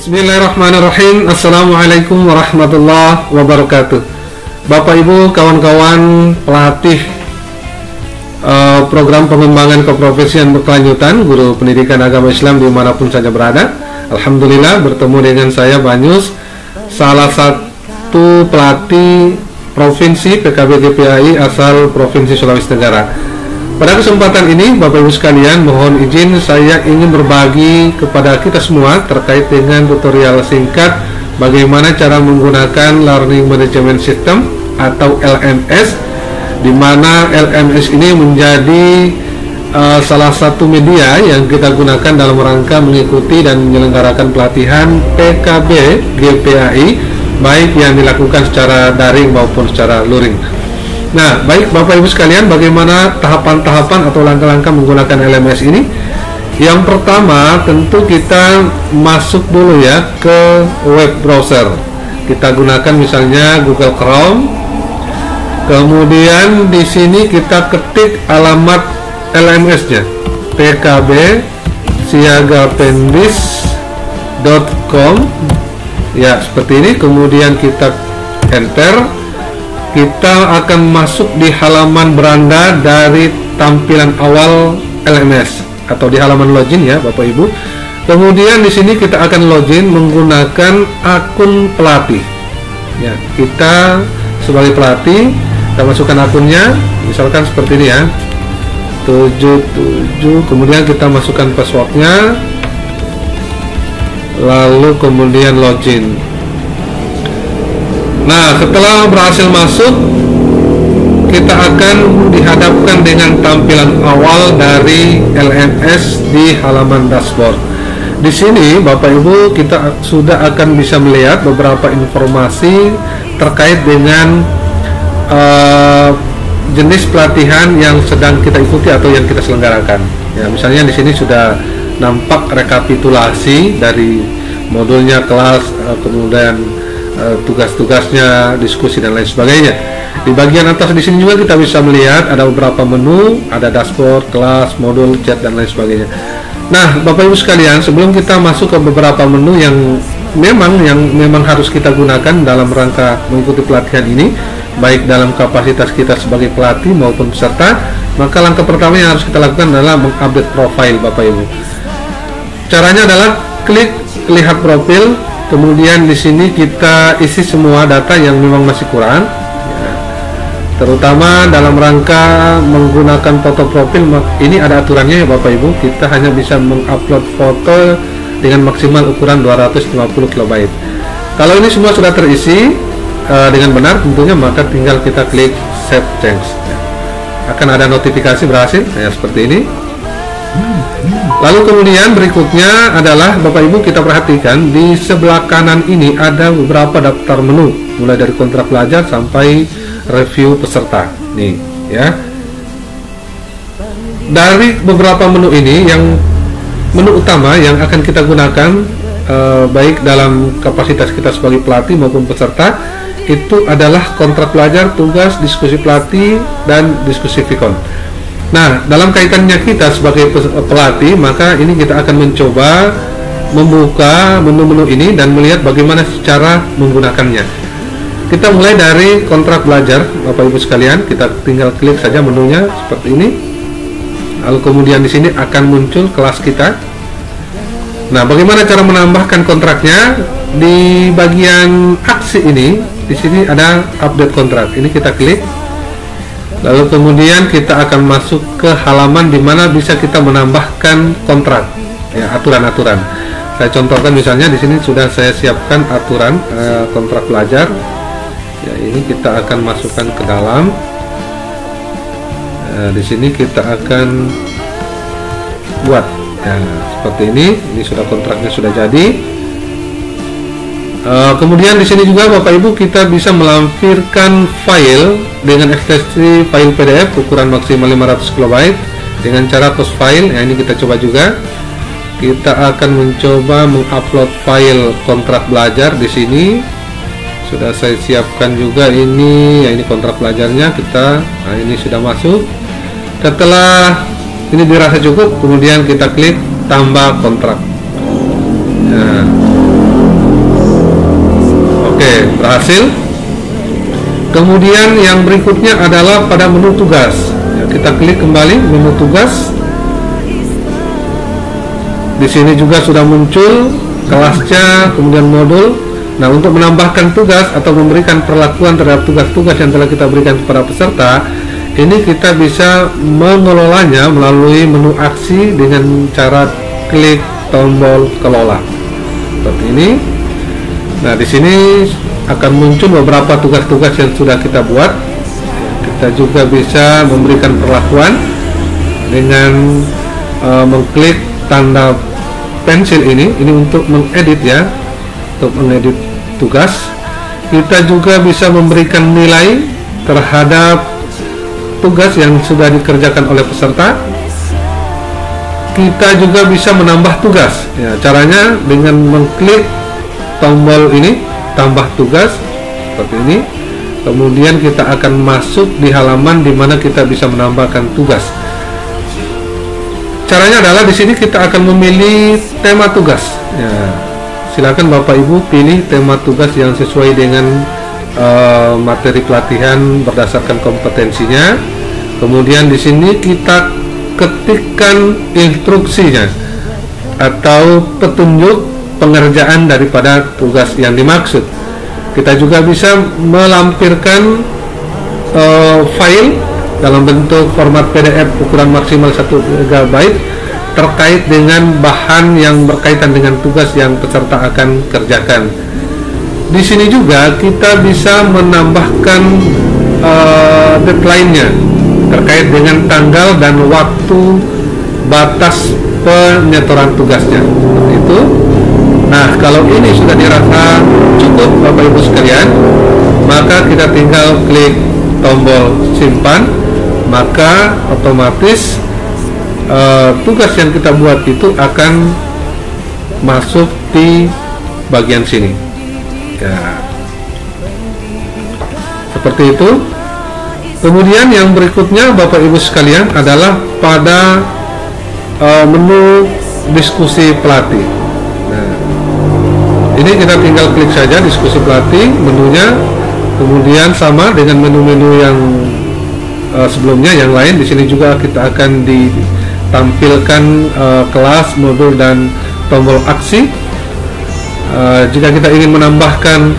Bismillahirrahmanirrahim. Assalamualaikum warahmatullahi wabarakatuh. Bapak Ibu, kawan-kawan pelatih program pengembangan keprofesian berkelanjutan, guru pendidikan agama Islam dimanapun saja berada. Alhamdulillah bertemu dengan saya Banyus, salah satu pelatih provinsi PKB GPAI asal Provinsi Sulawesi Tenggara. Pada kesempatan ini Bapak Ibu sekalian, mohon izin saya ingin berbagi kepada kita semua terkait dengan tutorial singkat bagaimana cara menggunakan Learning Management System atau LMS, di mana LMS ini menjadi salah satu media yang kita gunakan dalam rangka mengikuti dan menyelenggarakan pelatihan PKB GPAI, baik yang dilakukan secara daring maupun secara luring. Nah, baik Bapak Ibu sekalian, bagaimana tahapan-tahapan atau langkah-langkah menggunakan LMS ini? Yang pertama, tentu kita masuk dulu ya ke web browser. Kita gunakan misalnya Google Chrome. Kemudian di sini kita ketik alamat LMS-nya, pkbsiagapendis.com. Ya, seperti ini. Kemudian kita enter. Kita akan masuk di halaman beranda dari tampilan awal LMS atau di halaman login ya Bapak Ibu. Kemudian di sini kita akan login menggunakan akun pelatih. Ya, kita sebagai pelatih kita masukkan akunnya, misalkan seperti ini ya, 77. Kemudian kita masukkan passwordnya, lalu kemudian login. Nah, setelah berhasil masuk, kita akan dihadapkan dengan tampilan awal dari LMS di halaman dashboard. Di sini, Bapak Ibu, kita sudah akan bisa melihat beberapa informasi terkait dengan jenis pelatihan yang sedang kita ikuti atau yang kita selenggarakan. Ya, misalnya di sini sudah nampak rekapitulasi dari modulnya, kelas, kemudian tugas-tugasnya, diskusi dan lain sebagainya. Di bagian atas di sini juga kita bisa melihat ada beberapa menu, ada dashboard, kelas, modul, chat dan lain sebagainya. Nah, Bapak Ibu sekalian, sebelum kita masuk ke beberapa menu yang memang harus kita gunakan dalam rangka mengikuti pelatihan ini, baik dalam kapasitas kita sebagai pelatih maupun peserta, maka langkah pertama yang harus kita lakukan adalah mengupdate profil Bapak Ibu. Caranya adalah klik lihat profil. Kemudian di sini kita isi semua data yang memang masih kurang, ya, terutama dalam rangka menggunakan foto profil. Ini ada aturannya ya Bapak Ibu, kita hanya bisa mengupload foto dengan maksimal ukuran 250 KB. Kalau ini semua sudah terisi dengan benar tentunya, maka tinggal kita klik save change, ya. Akan ada notifikasi berhasil, ya, seperti ini. Lalu kemudian berikutnya adalah Bapak Ibu, kita perhatikan di sebelah kanan ini ada beberapa daftar menu, mulai dari kontrak pelajar sampai review peserta. Nih ya. Dari beberapa menu ini, yang menu utama yang akan kita gunakan baik dalam kapasitas kita sebagai pelatih maupun peserta, itu adalah kontrak pelajar, tugas, diskusi pelatih, dan diskusi Vicon. Nah, dalam kaitannya kita sebagai pelatih, maka ini kita akan mencoba membuka menu-menu ini dan melihat bagaimana cara menggunakannya. Kita mulai dari kontrak belajar, Bapak Ibu sekalian. Kita tinggal klik saja menunya seperti ini. Lalu kemudian di sini akan muncul kelas kita. Nah, bagaimana cara menambahkan kontraknya? Di bagian aksi ini, di sini ada update kontrak. Ini kita klik. Lalu kemudian kita akan masuk ke halaman di mana bisa kita menambahkan kontrak, ya, aturan-aturan. Saya contohkan misalnya di sini sudah saya siapkan aturan kontrak pelajar. Ya, ini kita akan masukkan ke dalam. Di sini kita akan buat, ya, seperti ini. Ini sudah kontraknya sudah jadi. Kemudian di sini juga Bapak Ibu kita bisa melampirkan file dengan ekstensi file PDF ukuran maksimal 500 KB dengan cara post file. Ya, ini kita coba juga. Kita akan mencoba mengupload file kontrak belajar di sini. Sudah saya siapkan juga ini. Ya, ini kontrak belajarnya kita. Nah, ini sudah masuk. Setelah ini dirasa cukup, kemudian kita klik tambah kontrak. Nah, Oke, berhasil. Kemudian yang berikutnya adalah pada menu tugas. Ya, kita klik kembali menu tugas. Di sini juga sudah muncul kelasnya, kemudian modul. Nah, untuk menambahkan tugas atau memberikan perlakuan terhadap tugas-tugas yang telah kita berikan kepada peserta, ini kita bisa mengelolanya melalui menu aksi dengan cara klik tombol kelola seperti ini. Nah, di sini akan muncul beberapa tugas-tugas yang sudah kita buat. Kita juga bisa memberikan perlakuan dengan mengklik tanda pensil ini untuk mengedit ya. Untuk mengedit tugas, kita juga bisa memberikan nilai terhadap tugas yang sudah dikerjakan oleh peserta. Kita juga bisa menambah tugas ya, caranya dengan mengklik tombol ini tambah tugas seperti ini. Kemudian kita akan masuk di halaman di mana kita bisa menambahkan tugas. Caranya adalah di sini kita akan memilih tema tugas ya. Silakan Bapak Ibu pilih tema tugas yang sesuai dengan materi pelatihan berdasarkan kompetensinya. Kemudian di sini kita ketikkan instruksinya atau petunjuk pengerjaan daripada tugas yang dimaksud. Kita juga bisa melampirkan file dalam bentuk format PDF ukuran maksimal 1 GB terkait dengan bahan yang berkaitan dengan tugas yang peserta akan kerjakan. Di sini juga kita bisa menambahkan deadline-nya terkait dengan tanggal dan waktu batas penyetoran tugasnya. Seperti itu. Nah, kalau ini sudah dirasa cukup Bapak Ibu sekalian, maka kita tinggal klik tombol simpan, maka otomatis tugas yang kita buat itu akan masuk di bagian sini ya, seperti itu. Kemudian yang berikutnya Bapak Ibu sekalian adalah pada menu diskusi pelatih. Nah, ini kita tinggal klik saja diskusi pelatih menunya, kemudian sama dengan menu-menu yang sebelumnya yang lain. Di sini juga kita akan tampilkan kelas, modul, dan tombol aksi. Jika kita ingin menambahkan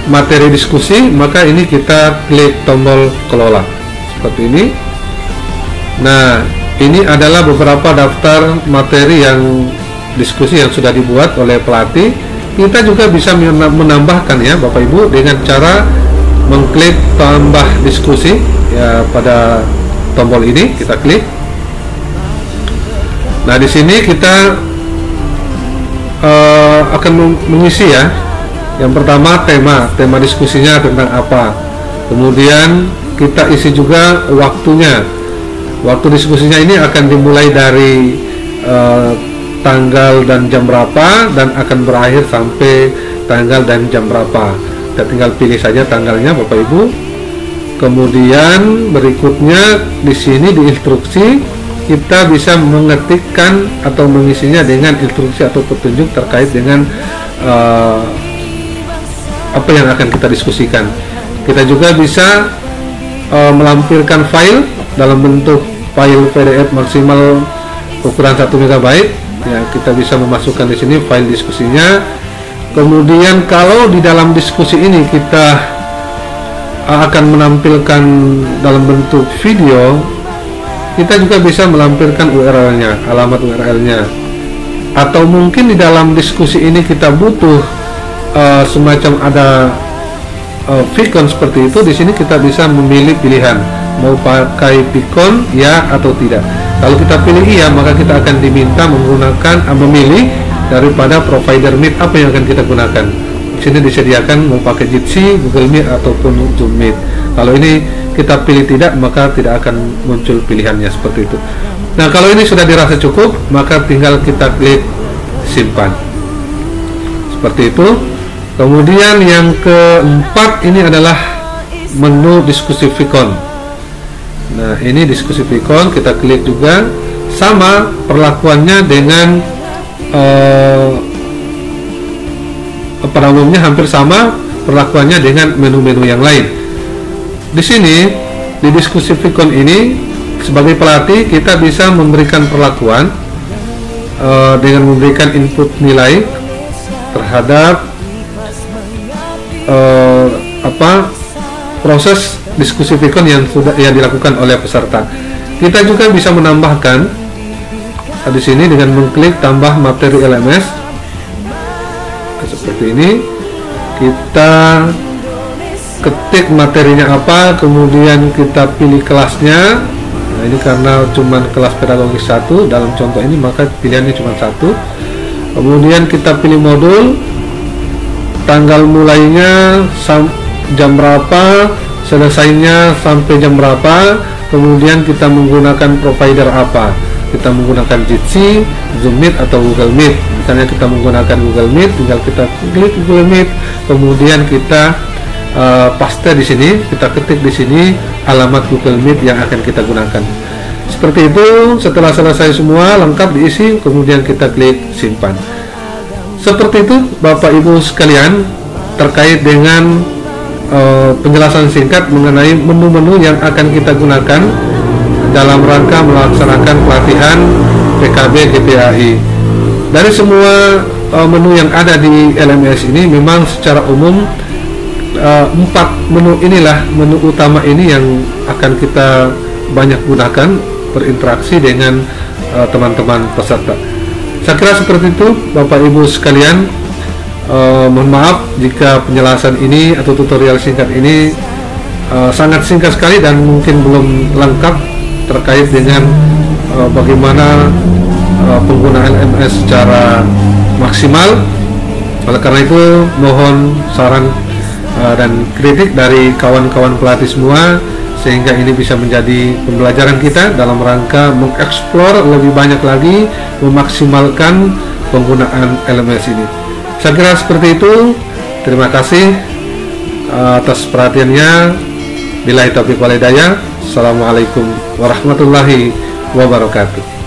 materi diskusi, maka ini kita klik tombol kelola seperti ini. Nah, ini adalah beberapa daftar materi yang diskusi yang sudah dibuat oleh pelatih. Kita juga bisa menambahkan ya Bapak Ibu dengan cara mengklik tambah diskusi ya, pada tombol ini kita klik. Nah, di sini kita akan mengisi ya. Yang pertama tema diskusinya tentang apa. Kemudian kita isi juga waktunya. Waktu diskusinya ini akan dimulai dari tanggal dan jam berapa dan akan berakhir sampai tanggal dan jam berapa. Kita tinggal pilih saja tanggalnya Bapak Ibu. Kemudian berikutnya di sini di instruksi kita bisa mengetikkan atau mengisinya dengan instruksi atau petunjuk terkait dengan apa yang akan kita diskusikan. Kita juga bisa melampirkan file dalam bentuk file PDF maksimal ukuran 1 MB ya. Kita bisa memasukkan di sini file diskusinya. Kemudian kalau di dalam diskusi ini kita akan menampilkan dalam bentuk video, kita juga bisa melampirkan URL-nya, alamat URL-nya. Atau mungkin di dalam diskusi ini kita butuh semacam ada Vicon seperti itu. Di sini kita bisa memilih pilihan mau pakai Vicon ya atau tidak. Kalau kita pilih iya, maka kita akan diminta memilih daripada provider Meet apa yang akan kita gunakan. Di sini disediakan mau pakai Jitsi, Google Meet ataupun Zoom Meet. Kalau ini kita pilih tidak, maka tidak akan muncul pilihannya seperti itu. Nah, kalau ini sudah dirasa cukup, maka tinggal kita klik simpan seperti itu. Kemudian yang keempat ini adalah menu diskusi Vicon. Nah, ini diskusi Vicon, kita klik juga, sama perlakuannya dengan pada umumnya hampir sama. perlakuannya dengan menu-menu yang lain. Di sini di diskusi Vicon ini sebagai pelatih kita bisa memberikan perlakuan dengan memberikan input nilai terhadap proses diskusi Vicon yang dilakukan oleh peserta. Kita juga bisa menambahkan di sini dengan mengklik tambah materi LMS seperti ini. Kita ketik materinya apa, kemudian kita pilih kelasnya. Nah, ini karena cuman kelas pedagogis 1 dalam contoh ini, maka pilihannya cuma 1. Kemudian kita pilih modul, tanggal mulainya jam berapa, selesainya sampai jam berapa, kemudian kita menggunakan provider apa. Kita menggunakan Jitsi, Zoom Meet atau Google Meet. Misalnya kita menggunakan Google Meet, tinggal kita klik Google Meet, kemudian kita paste di sini, kita ketik di sini alamat Google Meet yang akan kita gunakan. Seperti itu. Setelah selesai semua lengkap diisi, kemudian kita klik simpan. Seperti itu Bapak Ibu sekalian terkait dengan penjelasan singkat mengenai menu-menu yang akan kita gunakan dalam rangka melaksanakan pelatihan PKB GPAI. Dari semua menu yang ada di LMS ini, memang secara umum 4 menu inilah menu utama ini yang akan kita banyak gunakan berinteraksi dengan teman-teman peserta. Saya kira seperti itu Bapak Ibu sekalian. Mohon maaf jika penjelasan ini atau tutorial singkat ini sangat singkat sekali dan mungkin belum lengkap terkait dengan bagaimana penggunaan LMS secara maksimal. Oleh karena itu mohon saran dan kritik dari kawan-kawan pelatih semua, sehingga ini bisa menjadi pembelajaran kita dalam rangka mengeksplor lebih banyak lagi, memaksimalkan penggunaan LMS ini. Saya kira seperti itu. Terima kasih atas perhatiannya. Billahi taufiq wal hidayah. Assalamualaikum warahmatullahi wabarakatuh.